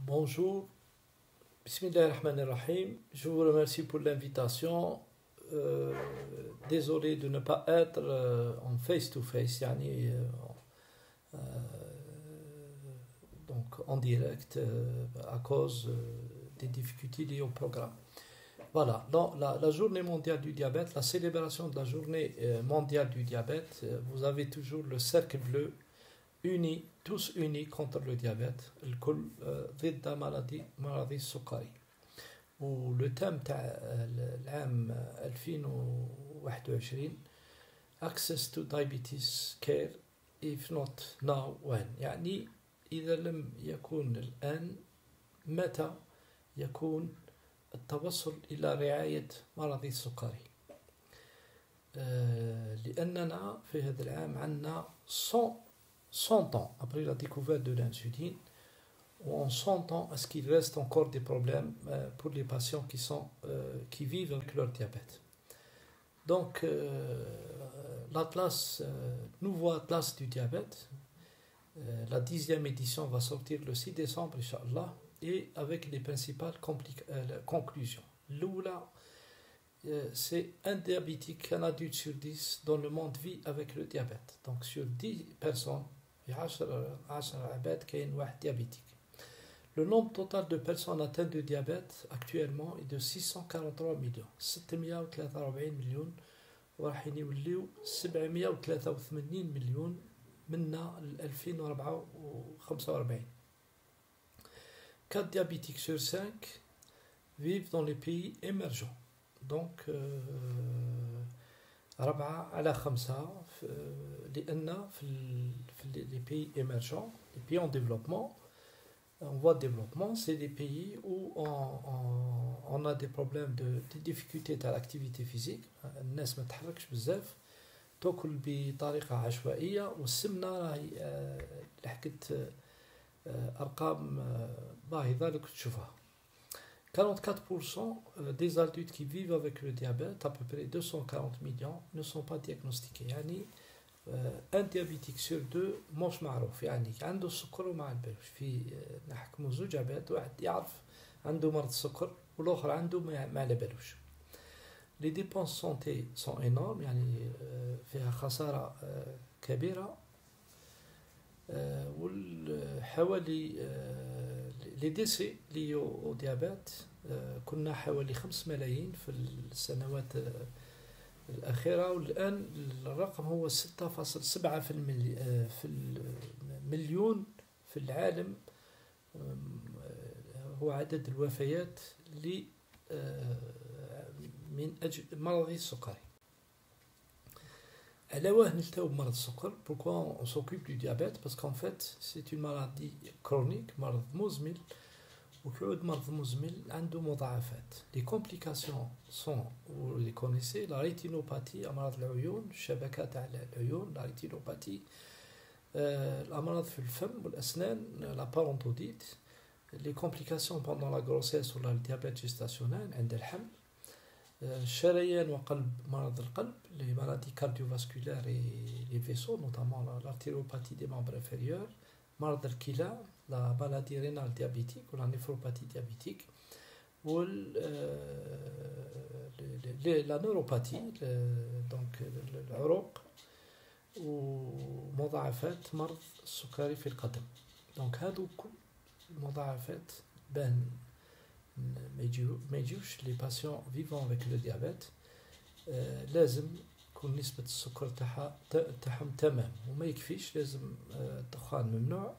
Bonjour, Bismillahirrahmanirrahim. Je vous remercie pour l'invitation. Euh, Désolé de ne pas être en face-to-face, yani, euh, donc en direct à cause des difficultés liées au programme. Voilà, dans la journée mondiale du diabète, la célébration de la journée mondiale du diabète, vous avez toujours le cercle bleu unis, tous unis contre le diabète, الكل ضد مرض السكري. واللي thème تاع العام 2021 access to diabetes care if not now when، يعني إذا لم يكن الآن متى يكون التوصل إلى رعاية مرض السكري. لأننا في هذا العام عندنا 100 ans après la découverte de l'insuline, ou en 100 ans, est-ce qu'il reste encore des problèmes pour les patients qui vivent avec leur diabète. Donc, l'Atlas, nouveau Atlas du diabète, la 10e édition va sortir le 6 décembre, Inch'Allah, et avec les principales conclusions. L'oula, c'est un diabétique, un adulte sur 10 dans le monde vit avec le diabète. Donc, sur 10 personnes, il y a 10 عباد كاين واحد diabétique. Le nombre total de personnes atteintes de diabète actuellement est de 643 millions. 643 مليون وراح يوليو 783 مليون منا 2045. 4 diabétiques sur 5 vivent dans les pays émergents. Donc 4 على 5 لأن في les pays émergents, les pays en développement, en voie de développement, c'est des pays où on a des problèmes de difficultés à l'activité physique. الناس ما تحركش بزاف، تاكل بطريقة عشوائية، والسمنة راهي لحقت أرقام باهظة اللي كنت تشوفها. 44% des adultes qui vivent avec le diabète, à peu près 240 millions, ne sont pas diagnostiqués. يعني un diabétique sur 2 مش معروف، يعني عنده السكر وما عندوش. في نحكموا زوج عباد، واحد يعرف عنده مرض السكر والاخر عنده ما على بالوش. Les dépenses santé sont énormes، يعني فيها خسارة كبيرة. والحوالي les décès liés au diabète كنا حوالي 5 ملايين في السنوات الأخيرة، والآن الرقم هو 6.7 في المليون في العالم. هو عدد الوفيات من أجل مرض السكري. على واه نلتاو بمرض السكر؟ Pourquoi on s'occupe du diabète? Parce qu'en fait c'est une maladie chronique، مرض مزمن، وكعود مرض مزمن عنده مضاعفات. Les complications sont, vous les connaissez، la rétinopathie، أمراض العيون، الشبكة تاع العيون، la rétinopathie، الأمراض في الفم والأسنان، la parodontite، les complications pendant la grossesse ou le diabète gestationnel عند الحمل، الشريان وقلب، مرض القلب، les maladies cardiovasculaires et les vaisseaux, notamment l'artériopathie des membres inférieurs، مرض الكلى، la maladie rénale diabétique ou la néphropathie diabétique، ou la neuropathie، donc العروق، ومضاعفات مرض السكري في القدم. donc هادو كل المضاعفات بان ما يجيوش les patients vivant avec le diabète. لازم يكون نسبة السكر تاعهم تمام، وما يكفيش، لازم الدخان ممنوع،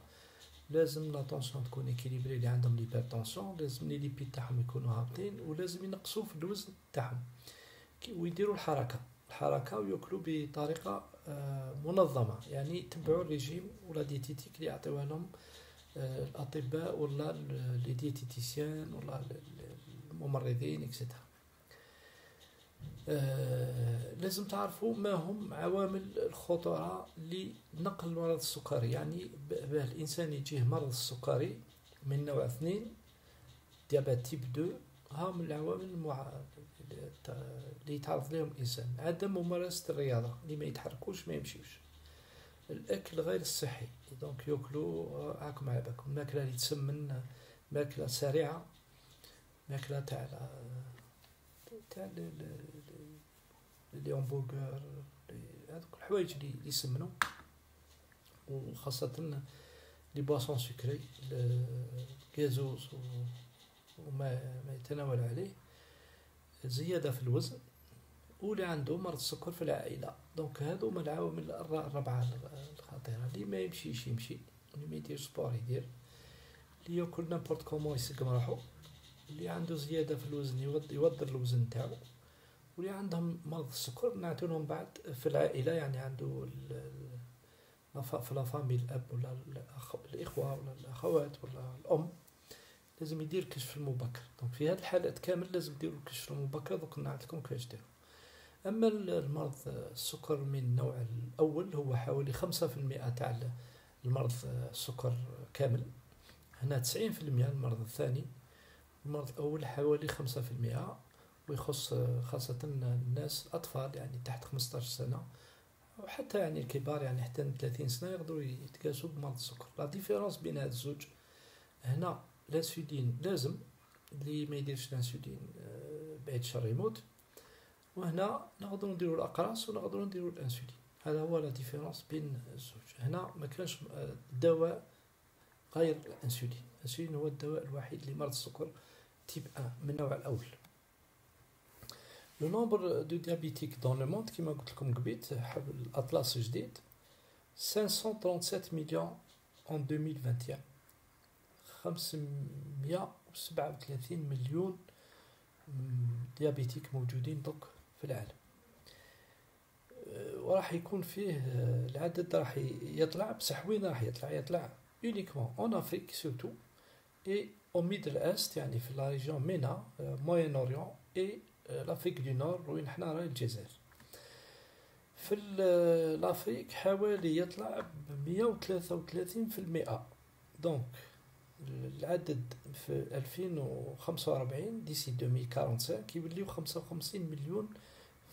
لازم لا طونسيون تكون اكيليبري، اللي عندهم ليبرتونسيون لازم لي ليبيد تاعهم يكونوا هابطين، ولازم ينقصوا في الوزن تاعهم، ويديروا الحركة ويأكلوا بطريقة منظمة، يعني يتبعوا الريجيم ولا ديتيتيك اللي يعطيوها لهم الأطباء ولا لي ديتيتيسيان ولا الممرضين اكسترا. لازم تعرفوا ما هم عوامل الخطورة لنقل مرض السكري. يعني الإنسان يجيه مرض السكري من نوع 2 ديابات تيب 2، ها من العوامل اللي يتعرض لهم الإنسان: عدم ممارسة الرياضة، اللي ما يتحركوش ما يمشيوش، الأكل غير الصحي، دونك يأكلوا هاكم على بالكم الماكلة اللي تسمن ماكلة سريعة، ماكلة تاع لي همبرغر، هذوك الحوايج اللي يسمنوا، وخاصة لي بواسون سكري، الكازوز وما يتناول عليه، زيادة في الوزن، واللي عنده مرض السكر في العائلة. دونك هادو من العوامل الرابعة الخطيرة. اللي ما يمشيش يمشي، اللي ما يدير سبور يدير، اللي ياكل نابورت كومون يسقم روحو، اللي عنده زيادة في الوزن يوضر الوزن تاعو، واللي عندهم مرض السكر نعطولهم بعد في العائلة، يعني عنده في لافامي الأب ولا الإخوة ولا الأخوات ولا الأم، لازم يدير كشف المبكر. دونك في هذه الحالات كامل لازم ديروا الكشف المبكر. دوك نعطيكم لكم كيفاش ديروا. أما المرض السكر من النوع الأول هو حوالي 5% تاع المرض السكر كامل. هنا 90% المرض الثاني. المرض الأول حوالي 5%، ويخص خاصة الناس الأطفال يعني تحت 15 سنة، وحتى يعني الكبار يعني حتى 30 سنة يقدروا يتكاسوا بمرض السكر. لا ديفيرونس بين هاد الزوج هنا، الانسولين لازم، اللي ما يديرش الانسولين بعيد الشر يموت. وهنا نقدروا نديروا الأقراص ونقدروا نديروا الانسولين. هذا هو لا ديفيرونس بين الزوج. هنا ما كانش دواء غير الانسولين. الانسولين هو الدواء الوحيد لمرض السكر تيب 1 من النوع الأول. لو نومبر دو ديابيتيك دون لو موند كيما قلت لكم قبيت حب الأطلس جديد 537 مليون en 2021. 537 مليون ديابيتيك موجودين دوك في العالم. وراح يكون فيه العدد راح يطلع، بصح وين راح يطلع يونيكمون اون افريك سورتو، اي او ميدل است يعني في لا ريجيون مينا موين اوريون اي لافريك دو نور وين حنا راهي الجزائر. في لافريك حوالي يطلع ب 133%. دونك العدد في 2045 ديسي 2045 كيوليو 55 مليون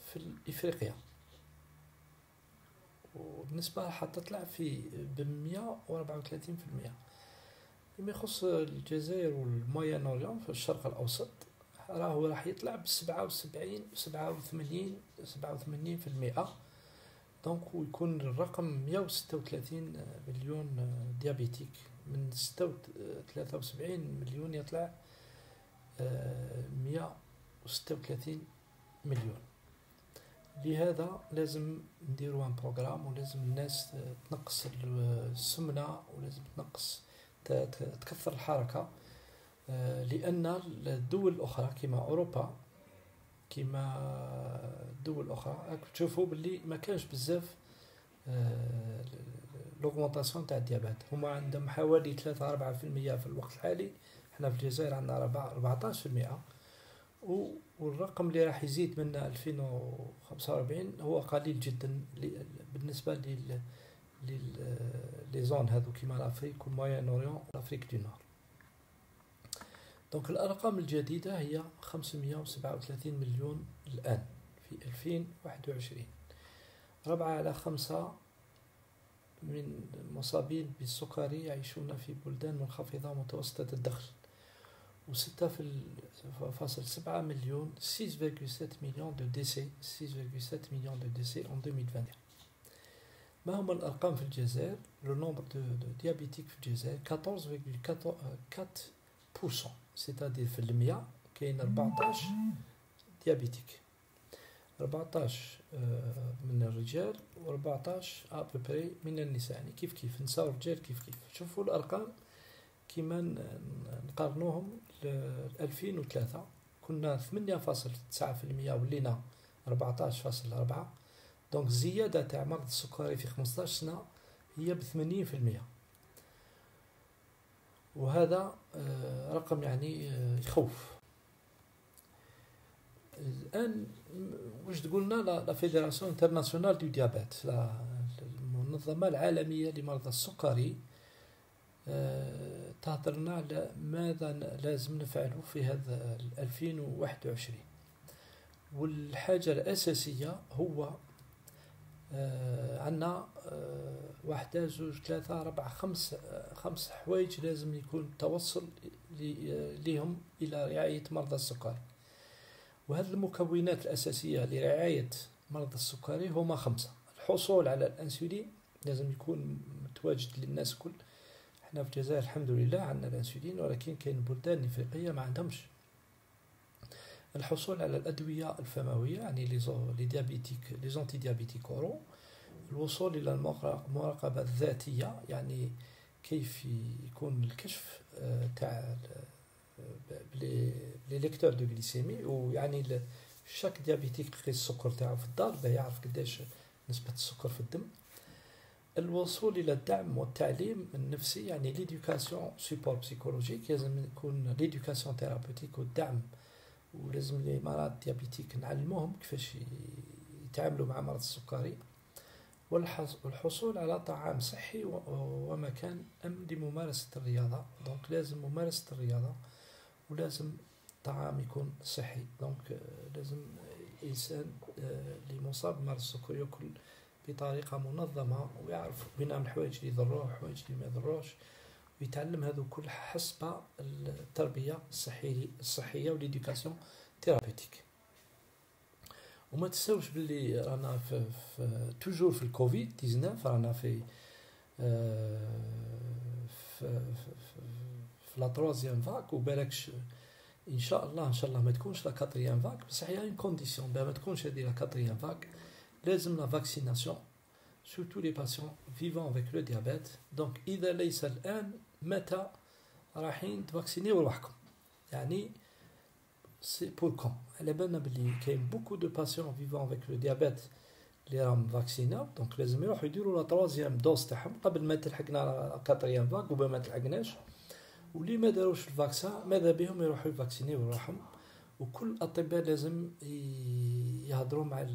في افريقيا، وبالنسبة حتطلع في ب 134%. فيما يخص الجزائر والموين اوريون في الشرق الاوسط راح يطلع ب 87% دونك ويكون الرقم 136 مليون ديابيتيك. من 73 مليون يطلع 136 مليون. لهذا لازم نديروا ان بروغرام، ولازم الناس تنقص السمنة، ولازم تكثر الحركة، لأن الدول الأخرى كما أوروبا كما الدول الأخرى تشوفوا باللي ما كانش بزاف لوغمونطاسيون تاع الديابات. هما عندهم حوالي 3-4% في الوقت الحالي، حنا في الجزائر عندنا 14%، والرقم اللي راح يزيد من 2045 هو قليل جدا بالنسبة لي زون هذو كيما الافريك والموين اوريون والافريك دو نور. دونك الارقام الجديدة هي 537 مليون الان في 2021. 4/5 من المصابين بالسكري يعيشون في بلدان منخفضة متوسطة الدخل، و6.7 مليون 6.7 millions de décès en 2021. ما هم الأرقام في الجزائر؟ لو نومبر دو ديابيتيك في الجزائر 14.4%، سيتادير في 100 كاين 14 ديابيتيك، 14 من الرجال و14 أبري من النساء، يعني كيف نساء ورجال كيف. شوفوا الأرقام كيما نقارنوهم ل 2003 كنا 8.9% ولينا 14.4. دونك الزيادة تاع مرض السكري في 15 سنة هي ب80%، وهذا رقم يعني يخوف. الآن واش تقولنا لا فيدراسيون انترناسيونال دو ديابيت، المنظمة العالمية لمرضى السكري، تهضرنا على ماذا لازم نفعله في هذا 2021. والحاجة الأساسية هو عندنا 1 2 3 4 5 حوايج لازم يكون توصل لهم إلى رعاية مرضى السكري. وهذه المكونات الأساسية لرعاية مرضى السكري هما 5. الحصول على الأنسولين لازم يكون متواجد للناس الكل. احنا في الجزائر الحمد لله عندنا الأنسولين، ولكن كاين بلدان إفريقية ما عندهمش. الحصول على الأدوية الفموية يعني لي زونتي ديابيتيك أورو. الوصول إلى المراقبة الذاتية يعني كيف يكون الكشف تاع لي ليكتور دو غليسيمي، ويعني شاك ديابيتيك يقيس السكر تاعو في الدار باه يعرف قداش نسبة السكر في الدم. الوصول إلى الدعم والتعليم النفسي يعني ليدوكاسيون سيبور بسيكولوجيك، لازم يكون ليدوكاسيون ثيرابوتيك والدعم، ولازم لي مرض ديابيتيك نعلموهم كيفاش يتعاملوا مع مرض السكري. والحصول على طعام صحي ومكان أمن لممارسة الرياضة. دونك لازم ممارسة الرياضة، ولازم طعام يكون صحي. دونك لازم الإنسان اللي مصاب بمرض السكري يأكل بطريقة منظمة، ويعرف بين الحوايج اللي يضروه والحوايج اللي ما يضروش، ويتعلم هذو كل حسب التربية الصحية والإديوكاسيون ثيرابيتيك. وما تنساوش باللي رانا في توجور في الكوفيد 19، رانا في لا تروازيام فاك، وبالكش ان شاء الله ما تكونش لا كاتريام فاك، بصح هي اون كونديسيون باش ما تكونش هذه لا كاتريام فاك. لازم لا فاكسيناسيون surtout les patients vivant avec le diabète. donc اذا ليس الان متى رايحين تفاكسينيو روحكم؟ يعني سي بور كون. على بالنا بلي كاين بوكو دو باسيون فيفون افيك لو ديابيت اللي راهم فاكسينا، دونك لازم يروحوا يديروا لا تروازيام دوز تاعهم قبل ما تلحقنا لا كاتريام فاك، وبما ما تلحقناش. واللي ما داروش الفاكسان ماذا بهم يروحوا يفاكسينيو روحهم. وكل الاطباء لازم يهضروا مع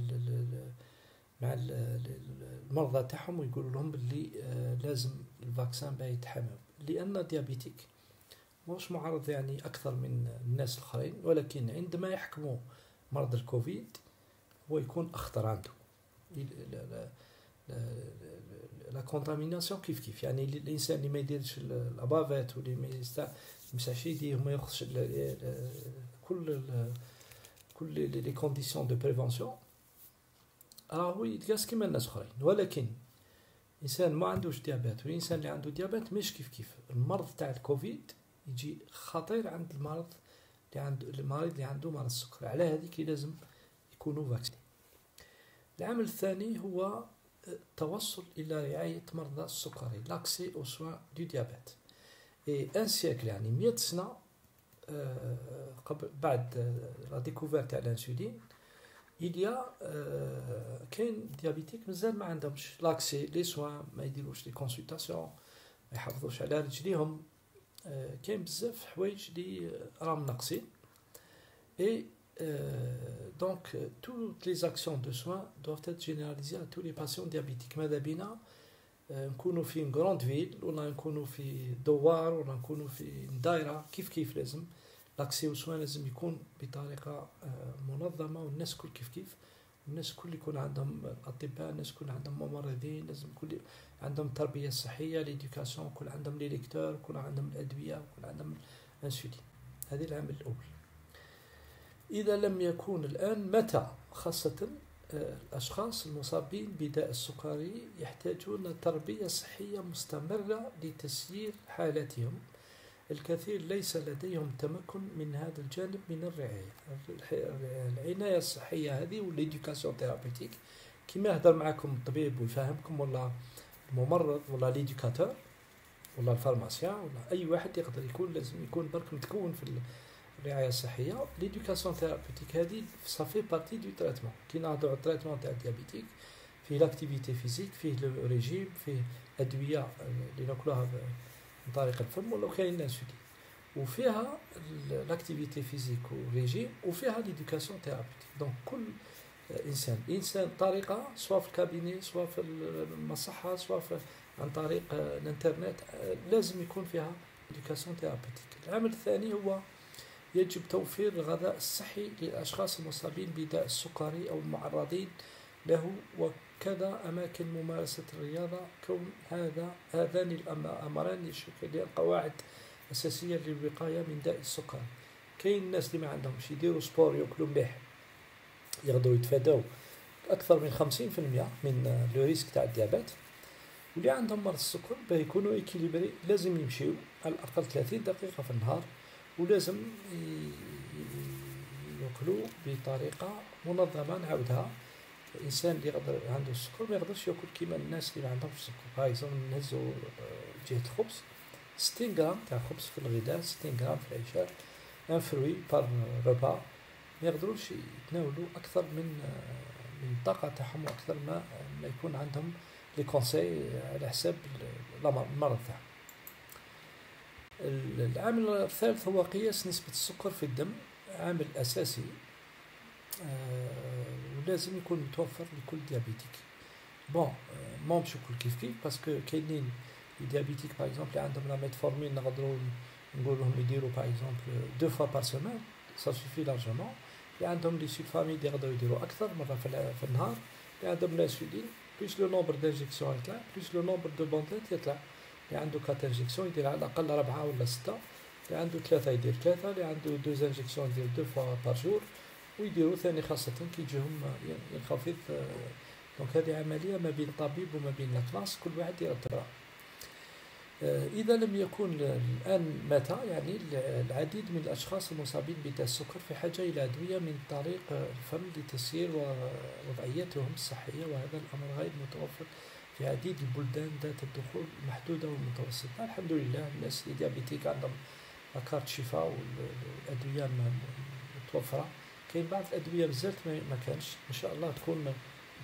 المرضى تاعهم ويقولوا لهم باللي لازم الفاكسان باه يتحموا، لان الديابيتيك مش معرض يعني أكثر من الناس الآخرين، ولكن عندما يحكموا مرض الكوفيد هو يكون أخطر عنده. لا كونتاميناسيون كيف يعني الإنسان اللي ما يديرش الأبافات واللي ما يمسحش يديه وما ياخذش كل لي كونديسيون دو بريفونسيون راهو يتقاس كيما الناس الآخرين. ولكن إنسان ما عندوش ديابات والإنسان اللي عنده ديابات مش كيف. المرض تاع الكوفيد يجي خطير عند المريض اللي عنده مرض السكر، على هذيك لازم يكونوا فاكسين. العامل الثاني هو التوصل إلى رعاية مرضى السكري، لاكسي أو سوان دو ديابيت. ان سيكل يعني 100 سنة قبل بعد لا ديكوفيرت تاع الانسولين إليا كاين ديابيتيك مازال ما عندهمش لاكسي لي سوان، ما يديروش لي كونسلطاسيون، ما يحافظوش على رجليهم. كاين بزاف حوايج اللي راهم ناقصين. اي دونك toutes les actions de soins doivent être généralisées à tous les patients diabétiques. ماذا بينا نكونوا في غراند فيل ولا نكونوا في دوار ولا نكونوا في دايره، كيف لازم لاكسي او سوان لازم يكون بطريقه منظمه، والناس كيف الناس كل يكون عندهم اطباء، الناس كل عندهم ممرضين، لازم كل عندهم التربيه الصحيه ليدوكاسيون، كل عندهم لي ليكتور، كل عندهم الادويه، كل عندهم الانسولين. هذه العامل الاول. اذا لم يكون الان متى؟ خاصه الاشخاص المصابين بداء السكري يحتاجون تربيه صحيه مستمره لتسيير حالتهم. الكثير ليس لديهم تمكن من هذا الجانب من العناية الصحية هذه والإديوكاسيون ثيرابيتيك. كما يهضر معكم الطبيب ويفهمكم، ولا الممرض ولا الإديوكاتور ولا الفارماسيان ولا أي واحد يقدر يكون، لازم يكون برك متكون في الرعاية الصحية. الإديوكاسيون ثيرابيتيك هذه صافي بارتي دو تريتمون. كي نهضروا على التريتمون تاع الديابيتيك فيه لاكتيفيتي فيزيك، فيه لو ريجيم، فيه أدوية اللي ناكلوها بطريقة الفم، ولا كاين الانسولين، وفيها لاكتيفيتي فيزيك وريجيم، وفيها ليدوكاسيون ثيرابيتيك. دونك كل انسان طريقه، سواء في الكابيني، سواء في المصحه، سواء عن طريق الانترنت، لازم يكون فيها ليدوكاسيون ثيرابيتيك. العامل الثاني هو يجب توفير الغذاء الصحي للاشخاص المصابين بداء السكري او المعرضين له، وكذا أماكن ممارسة الرياضة. كون هذان الأمران يشكل القواعد أساسية للوقاية من داء السكر. كاين الناس اللي ما عندهمش يديروا سبور ياكلوا مليح يقدروا يتفاداو أكثر من 50% من لو ريسك تاع الديابيت. واللي عندهم مرض السكر باش يكونوا إكيليبري لازم يمشيو على الأقل 30 دقيقة في النهار، ولازم ياكلوا بطريقة منظمة. نعاودها، الانسان اللي يقدر عنده السكر ما يقدرش ياكل كيما الناس اللي ما عندهمش السكر. هاي نهزوا جهه الخبز 60 غرام تاع خبز في الغداء، 60 غرام في العشاء، ان فروي بار ربا. ما يقدروش يتناولوا اكثر من الطاقه تاعهم واكثر ما يكون عندهم لي كونساي على حساب المرض تاعهم. العامل الثالث هو قياس نسبة السكر في الدم، عامل أساسي ولازم يكون متوفر لكل ديابيتيك. بون ما مش كل كيف باسكو كاينين ديابيتيك باغ اكزومبل اللي عندهم لا ميتفورمين نقدروا نقول لهم يديروا باغ اكزومبل 2 فوا بار سيمين سا سوفي لارجومون. اللي عندهم لي سولفاميد يقدروا يديروا اكثر مره في النهار. اللي عندهم لانسولين بلوس لو نومبر دانجيكسيون يطلع بلوس لو نومبر دو بوندات يطلع. اللي عنده 4 انجيكسيون يدير على الاقل 4 ولا 6. اللي عنده 3 يدير 3، اللي عنده 2 انجيكسيون يدير 2 فوا بار جور. ويديروا ثاني خاصة كي يجيهم ينخفض. دونك هذه عملية ما بين طبيب وما بين لاكلاس، كل واحد يرتبها. إذا لم يكن الآن متى يعني العديد من الأشخاص المصابين بداء السكر في حاجة إلى أدوية من طريق الفم لتسيير وضعيتهم الصحية، وهذا الأمر غير متوفر في عديد البلدان ذات الدخول المحدودة والمتوسطة. الحمد لله الناس اللي ديابيتيك عندهم كارت شفاء والأدوية متوفرة. كاين بعض الأدوية بزاف ما كانش، إن شاء الله تكون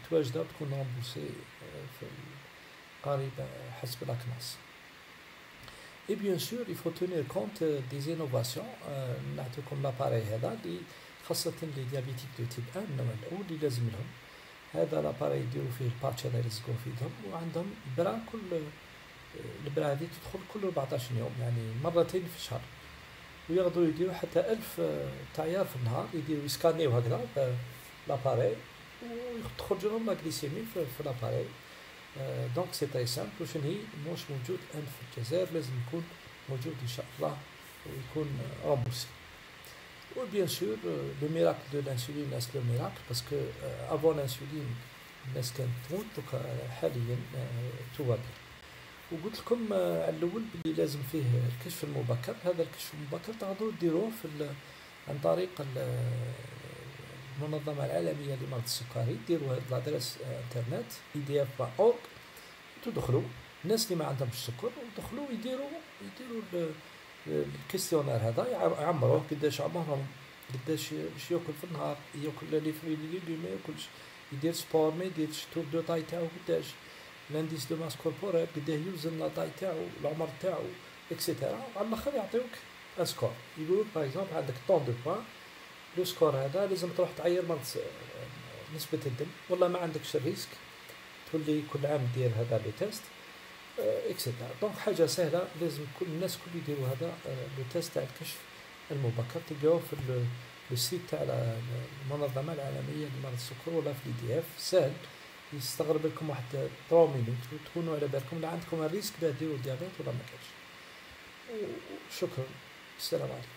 متواجدة وتكون رامبورسي في القريب حسب الأكناس. Et bien sûr, il faut tenir compte des innovations. نعطيكم لاباري هذا اللي خاصة لي ديابيتيك دو تيب 1 النوع الأول اللي لازم لهم. هذا لاباري يديروا فيه الباتش هذا يلصقوا في يدهم، وعندهم برا البرا هذه تدخل كل 14 يوم يعني مرتين في الشهر. ويقدروا يديروا حتى 1000 تعيار في النهار، يديروا يسكانيو هكذا لاباري وتخرج لهم لا غليسيمي في لاباري. دونك سي تري سامبل. وشن هي مش موجود الان في الجزائر، لازم يكون موجود ان شاء الله ويكون رامبورسي. وبيان سور لو ميراكل دو لانسولين الناس لو ميراكل باسكو افون لانسولين الناس كانت تموت، دوك حاليا تو بيان. وقلت لكم على الاول بلي لازم فيه الكشف المبكر. هذا الكشف المبكر تقدروا ديروه عن طريق المنظمة العالمية لمرض السكري. ديروا لادريس انترنت idf.org، تدخلوا الناس اللي ما عندهمش السكر ودخلوا يديروا الكيستيونير هذا، يعمروه قداش عمرهم، قداش باش ياكل في النهار، ياكل لي فري لي ليغوم، ما ياكلش، يدير سبور ما يديرش، تور دو طاي تاعو قداش، لانديس دو ماس كوربوريل قداه يوزن لا طاي تاعو، العمر تاعو اكسيتيرا. على الاخر يعطيوك اسكور، يقول باغ اكزومبل عندك طون دو بوان، لو سكور هذا لازم تروح تعير مرض نسبة الدم، والله ما عندكش الريسك تولي كل عام دير هذا لو تيست اكسيتيرا. دونك حاجة سهلة، لازم كل الناس كل يديروا هذا لو تيست تاع الكشف المبكر. تلقاوه في السيت تاع المنظمة العالمية لمرض السكر ولا في الIDF. سهل، يستغرب لكم واحد 3 مينوت وتكونوا على بالكم لا عندكم الريسك باه ديروا ديابيت ولا ما كانش. وشكرا، السلام عليكم.